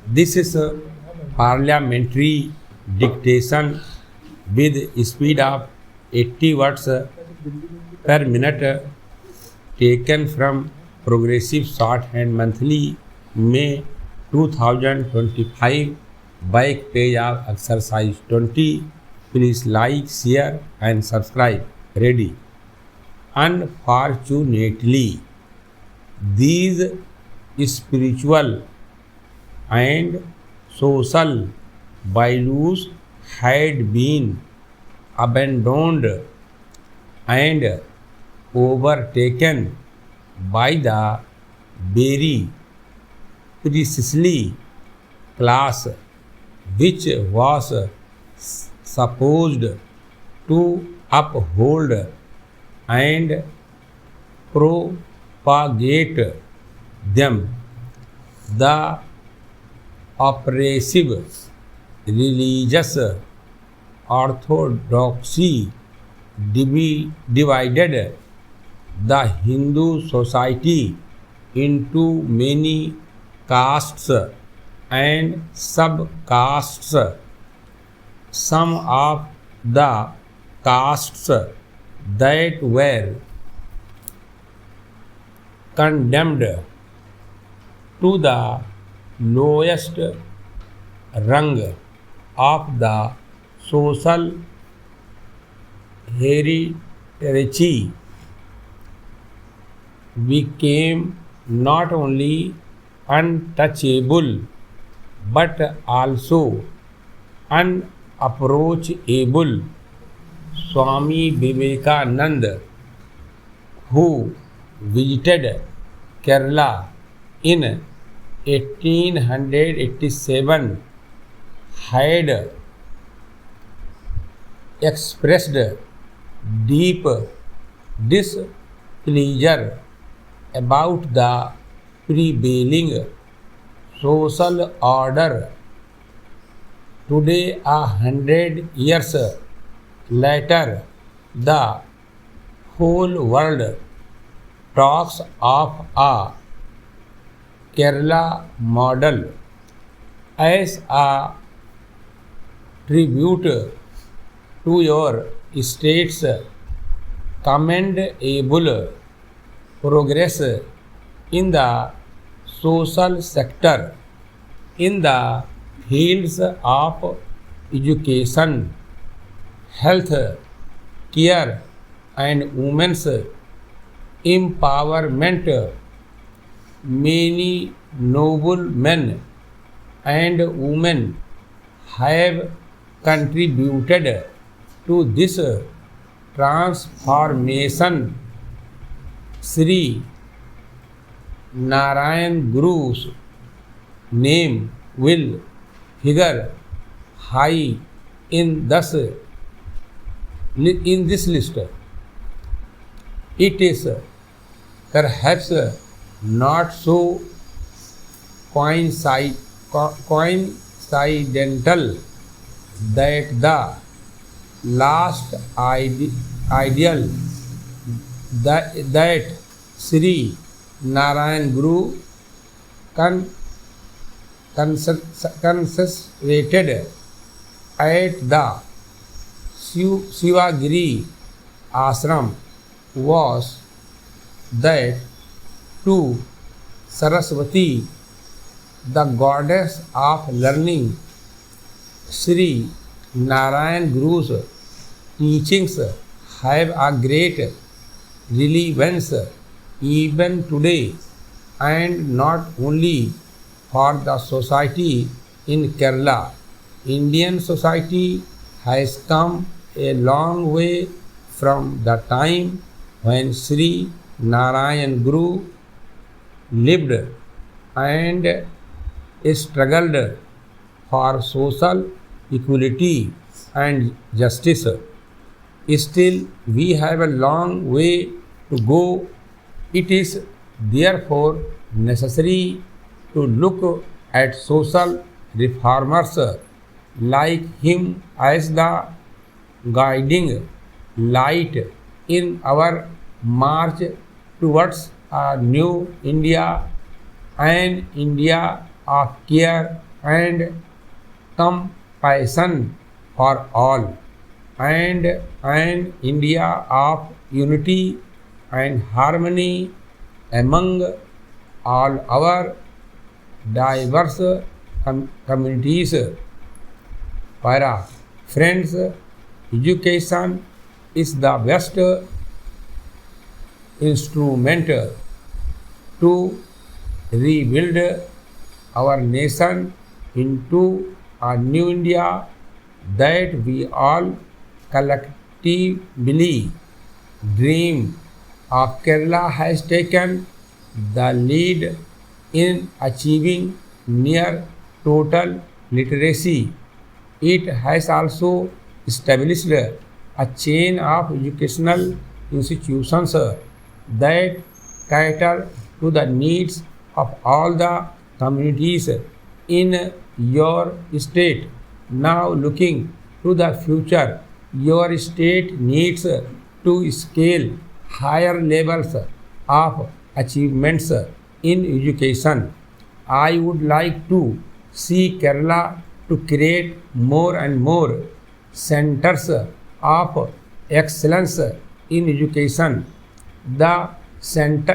This is a parliamentary dictation with speed of 80 words per minute taken from Progressive Shorthand Monthly, May 2025. Back page of exercise 20. Please like, share, and subscribe. Ready. Unfortunately, these spiritual and social values had been abandoned and overtaken by the very priestly class which was supposed to uphold and propagate them. The oppressive religious orthodoxy divided the Hindu society into many castes and subcastes. Some of the castes that were condemned to the lowest rung of the social hierarchy became not only untouchable but also unapproachable. Swami Vivekananda, who visited Kerala in 1887, had expressed deep displeasure about the prevailing social order. Today, 100 years later, the whole world talks of a Kerala model as a tribute to your state's commendable progress in the social sector, in the fields of education, health care, and women's empowerment. Many noble men and women have contributed to this transformation. Sri Narayan Guru's name will figure high in this list. It is perhaps not so coincidental that the last ideal that Sri Narayan Guru concentrated at the Shivagiri ashram was that to Saraswati, the goddess of learning, Sri Narayan Guru's teachings have a great relevance even today, and not only for the society in Kerala. Indian society has come a long way from the time when Sri Narayan Guru lived and struggled for social equality and justice. Still, we have a long way to go. It is therefore necessary to look at social reformers like him as the guiding light in our march towards a new India an India of care and compassion for all, and an India of unity and harmony among all our diverse communities. Para friends, education is the best instrument to rebuild our nation into a new India that we all collectively dream of. Kerala has taken the lead in achieving near total literacy. It has also established a chain of educational institutions that cater to the needs of all the communities in your state. Now, looking to the future, your state needs to scale higher levels of achievements in education. I would like to see Kerala to create more and more centers of excellence in education. The centers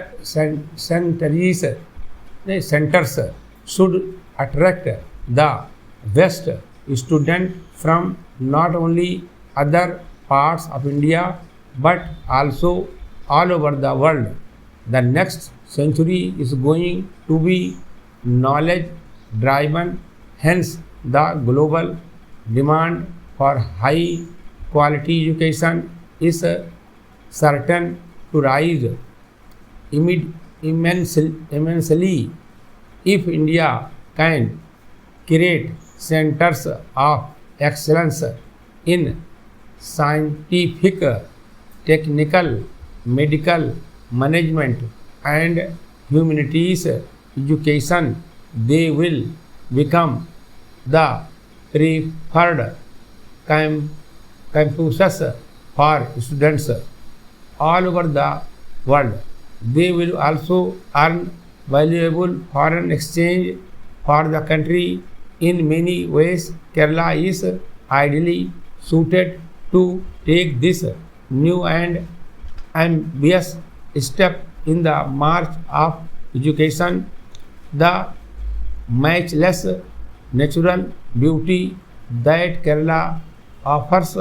should attract the best students from not only other parts of India but also all over the world. The next century is going to be knowledge driven, hence, the global demand for high quality education is certain to rise immensely. If India can create centers of excellence in scientific, technical, medical, management, and humanities education, they will become the preferred campuses for students all over the world. They will also earn valuable foreign exchange for the country. In many ways, Kerala is ideally suited to take this new and ambitious step in the march of education. The matchless natural beauty that Kerala offers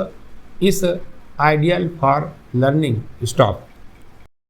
is ideal for learning. Stop.